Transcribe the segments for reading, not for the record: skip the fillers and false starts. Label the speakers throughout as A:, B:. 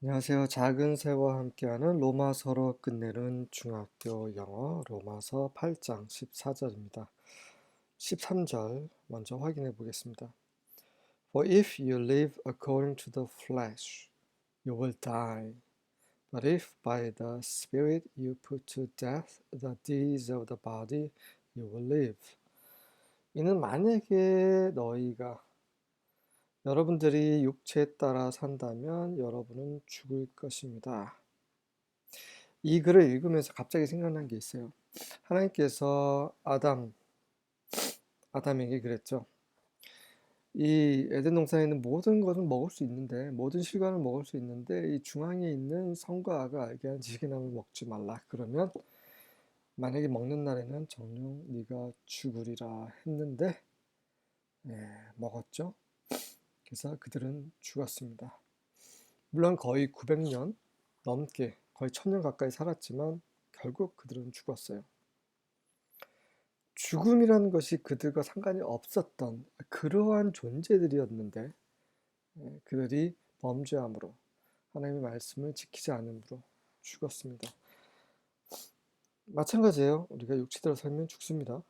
A: 안녕하세요. 작은 새와 함께하는 로마서로 끝내는 중학교 영어 로마서 8장 14절입니다. 13절 먼저 확인해 보겠습니다. For if you live according to the flesh, you will die. But if by the Spirit you put to death the deeds of the body, you will live. 이는 만약에 여러분들이 육체에 따라 산다면 여러분은 죽을 것입니다. 이 글을 읽으면서 갑자기 생각난 게 있어요. 하나님께서 아담에게 그랬죠. 이 에덴 동산에 있는 모든 것은 먹을 수 있는데, 모든 실과는 먹을 수 있는데, 이 중앙에 있는 선과 악을 알게 하는 지식의 나무를 먹지 말라. 그러면 만약에 먹는 날에는 정녕 네가 죽으리라 했는데, 먹었죠. 그래서 그들은 죽었습니다. 물론 거의 900년 넘게, 거의 1000년 가까이 살았지만 결국 그들은 죽었어요. 죽음이라는 것이 그들과 상관이 없었던 그러한 존재들이었는데 그들이 범죄함으로 하나님의 말씀을 지키지 않음으로 죽었습니다. 마찬가지예요. 우리가 육체대로 살면 죽습니다.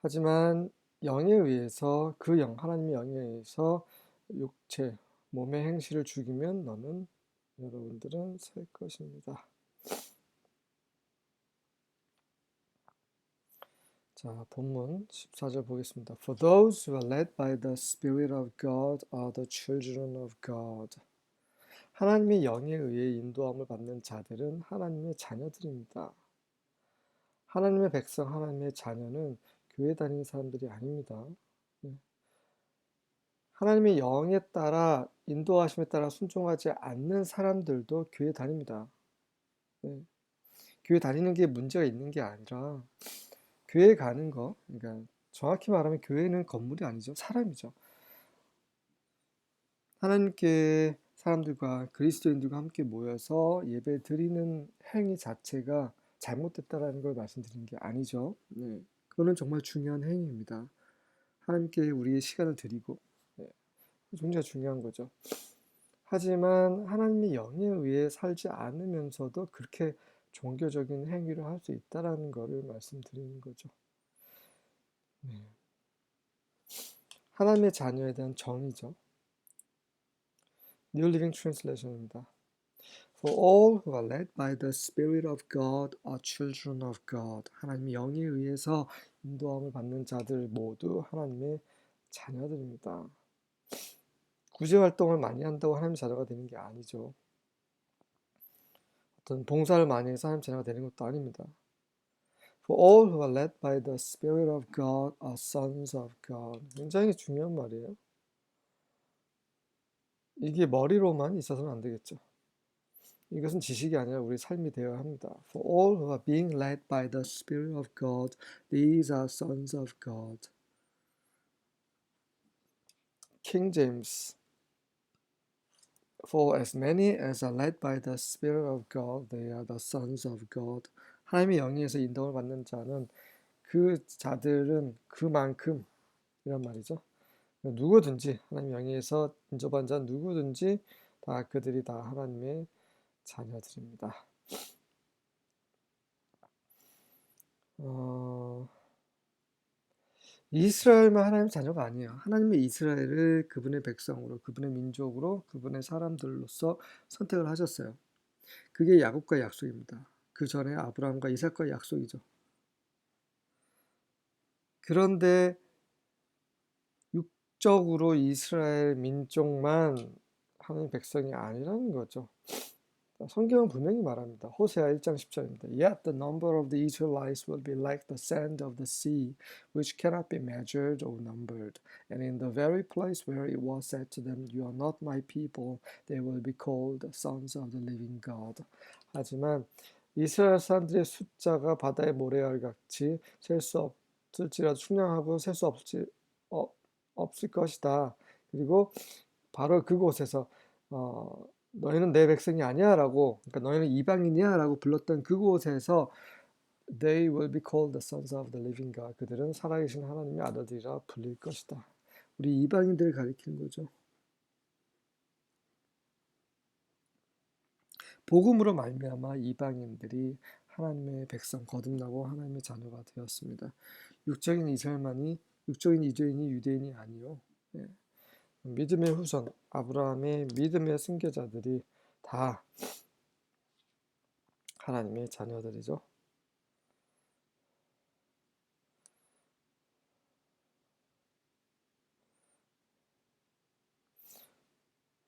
A: 하지만 영에 의해서 하나님의 영에 의해서 육체, 몸의 행실을 죽이면 여러분들은 살 것입니다. 자, 본문 14절 보겠습니다. For those who are led by the Spirit of God are the children of God. 하나님의 영에 의해 인도함을 받는 자들은 하나님의 자녀들입니다. 하나님의 백성, 하나님의 자녀는 교회 다니는 사람들이 아닙니다. 하나님의 영에 따라 인도하심에 따라 순종하지 않는 사람들도 교회 다닙니다. 교회 다니는 게 문제가 있는 게 아니라 교회 가는 거, 그러니까 정확히 말하면 교회는 건물이 아니죠. 사람이죠. 하나님께 사람들과 그리스도인들과 함께 모여서 예배 드리는 행위 자체가 잘못됐다라는 걸 말씀드리는 게 아니죠. 그거는 정말 중요한 행위입니다. 하나님께 우리의 시간을 드리고, 굉장히 중요한 거죠. 하지만 하나님의 영에 의해 살지 않으면서도 그렇게 종교적인 행위를 할 수 있다라는 것을 말씀드리는 거죠. 하나님의 자녀에 대한 정의죠. New Living Translation입니다. For all who are led by the Spirit of God are children of God. 하나님의 영에 의해서 인도함을 받는 자들 모두 하나님의 자녀들입니다. 구제 활동을 많이 한다고 하나님의 자녀가 되는 게 아니죠. 어떤 봉사를 많이 해서 하나님의 자녀가 되는 것도 아닙니다. For all who are led by the Spirit of God are sons of God. 굉장히 중요한 말이에요. 이게 머리로만 있어서는 안 되겠죠. 이것은 지식이 아니라 우리 삶이 되어야 합니다. For all who are being led by the Spirit of God, these are sons of God. King James. For as many as are led by the Spirit of God, they are the sons of God. 하나님의 영에서 인도를 받는 자는 그 자들은 그만큼 이란 말이죠. 누구든지 하나님 영에서 인도받은 자 누구든지 다 그들이 다 하나님의 자녀들입니다. 이스라엘만 하나님의 자녀가 아니에요. 하나님의 이스라엘을 그분의 백성으로, 그분의 민족으로, 그분의 사람들로서 선택을 하셨어요. 그게 야곱과의 약속입니다. 그 전에 아브라함과 이삭과의 약속이죠. 그런데 육적으로 이스라엘 민족만 하나님 백성이 아니라는 거죠. 성경은 분명히 말합니다. 호세아 1장 10절입니다. Yet the number of the Israelites will be like the sand of the sea, which cannot be measured or numbered. And in the very place where it was said to them, You are not my people, they will be called sons of the living God. 하지만 이스라엘 사람들의 숫자가 바다의 모래알같이 셀 수 없을지라도 충량하고 셀 수 없을 것이다. 그리고 바로 그곳에서 너희는 내 백성이 아니야 라고, 그러니까 너희는 이방인이야 라고 불렀던 그곳에서 They will be called the sons of the living God. 그들은 살아계신 하나님의 아들들이라 불릴 것이다. 우리 이방인들을 가리키는 거죠. 복음으로 말미암아 이방인들이 하나님의 백성 거듭나고 하나님의 자녀가 되었습니다. 육적인 이스라엘만이 육적인 이주인이 유대인이 아니요. 예. 믿음의 후손 아브라함의 믿음의 순교자들이 다 하나님의 자녀들이죠.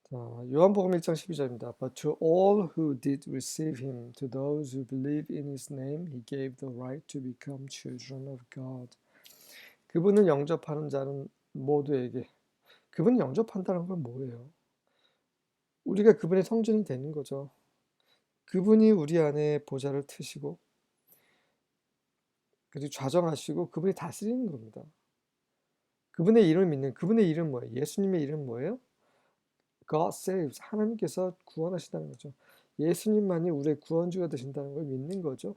A: 자, 요한복음 1장 12절입니다. But to all who did receive him, to those who believe in his name, he gave the right to become children of God. 그분을 영접하는 자는 모두에게. 그분을 영접한다는 건 뭐예요? 우리가 그분의 성전이 되는 거죠. 그분이 우리 안에 보좌를 트시고 그리고 좌정하시고 그분이 다스리는 겁니다. 그분의 이름을 믿는 그분의 이름 뭐예요? 예수님의 이름 뭐예요? God saves. 하나님께서 구원하신다는 거죠. 예수님만이 우리의 구원주가 되신다는 걸 믿는 거죠.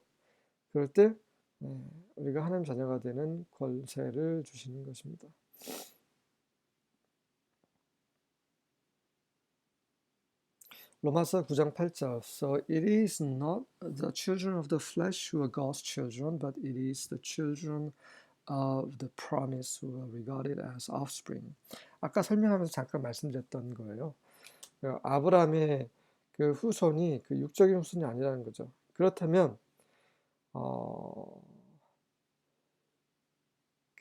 A: 그럴 때 우리가 하나님 자녀가 되는 권세를 주시는 것입니다. 로마서 9장 8절 So it is not the children of the flesh who are God's children, but it is the children of the promise who are regarded as offspring. 아까 설명하면서 잠깐 말씀드렸던 거예요. 아브라함의 그 후손이 그 육적인 후손이 아니라는 거죠. 그렇다면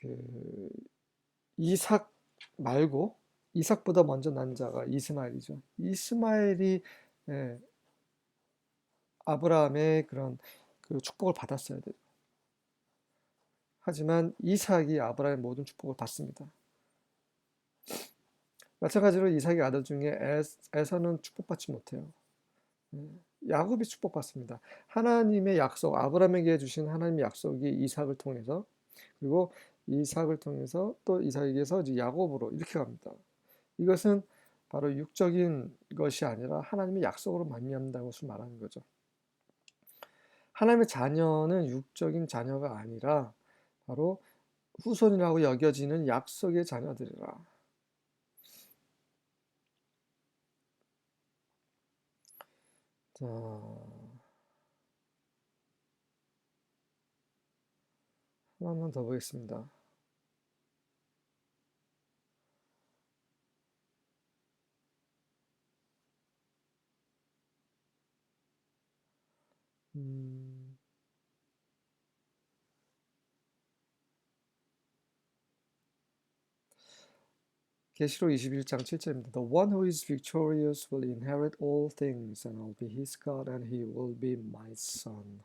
A: 그 이삭 말고 이삭보다 먼저 난 자가 이스마엘이죠. 이스마엘이 아브라함의 그런 그 축복을 받았어야 돼요. 하지만 이삭이 아브라함의 모든 축복을 받습니다. 마찬가지로 이삭의 아들 중에 에서는 축복받지 못해요. 야곱이 축복받습니다. 하나님의 약속, 아브라함에게 주신 하나님의 약속이 이삭을 통해서 그리고 이삭을 통해서 또 이삭에게서 이제 야곱으로 이렇게 갑니다. 이것은 바로 육적인 것이 아니라 하나님의 약속으로 말미암는 것을 말하는 거죠. 하나님의 자녀는 육적인 자녀가 아니라 바로 후손이라고 여겨지는 약속의 자녀들이라. 자, 하나만 더 보겠습니다. 계시록 21장 7절입니다. The one who is victorious will inherit all things, and I'll be his God, and he will be my son.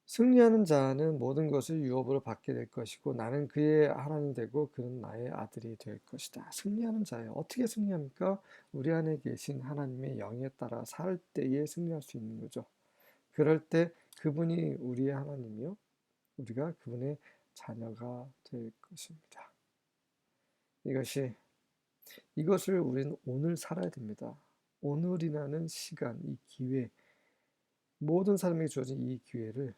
A: 승리하는 자는 모든 것을 유업으로 받게 될 것이고 나는 그의 하나님 되고 그는 나의 아들이 될 것이다. 승리하는 자예요. 어떻게 승리합니까? 우리 안에 계신 하나님의 영에 따라 살 때에 승리할 수 있는 거죠. 그럴 때 그분이 우리의 하나님이요. 우리가 그분의 자녀가 될 것입니다. 이것을 우리는 오늘 살아야 됩니다. 오늘이라는 시간, 이 기회, 모든 사람에게 주어진 이 기회를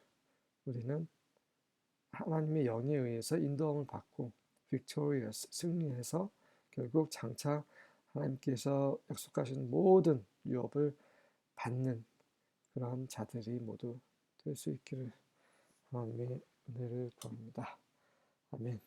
A: 우리는 하나님의 영에 의해서 인도함을 받고 victorious, 승리해서 결국 장차 하나님께서 약속하신 모든 유업을 받는 그러한 자들이 모두 될 수 있기를 하나님의 은혜를 구합니다. 아멘.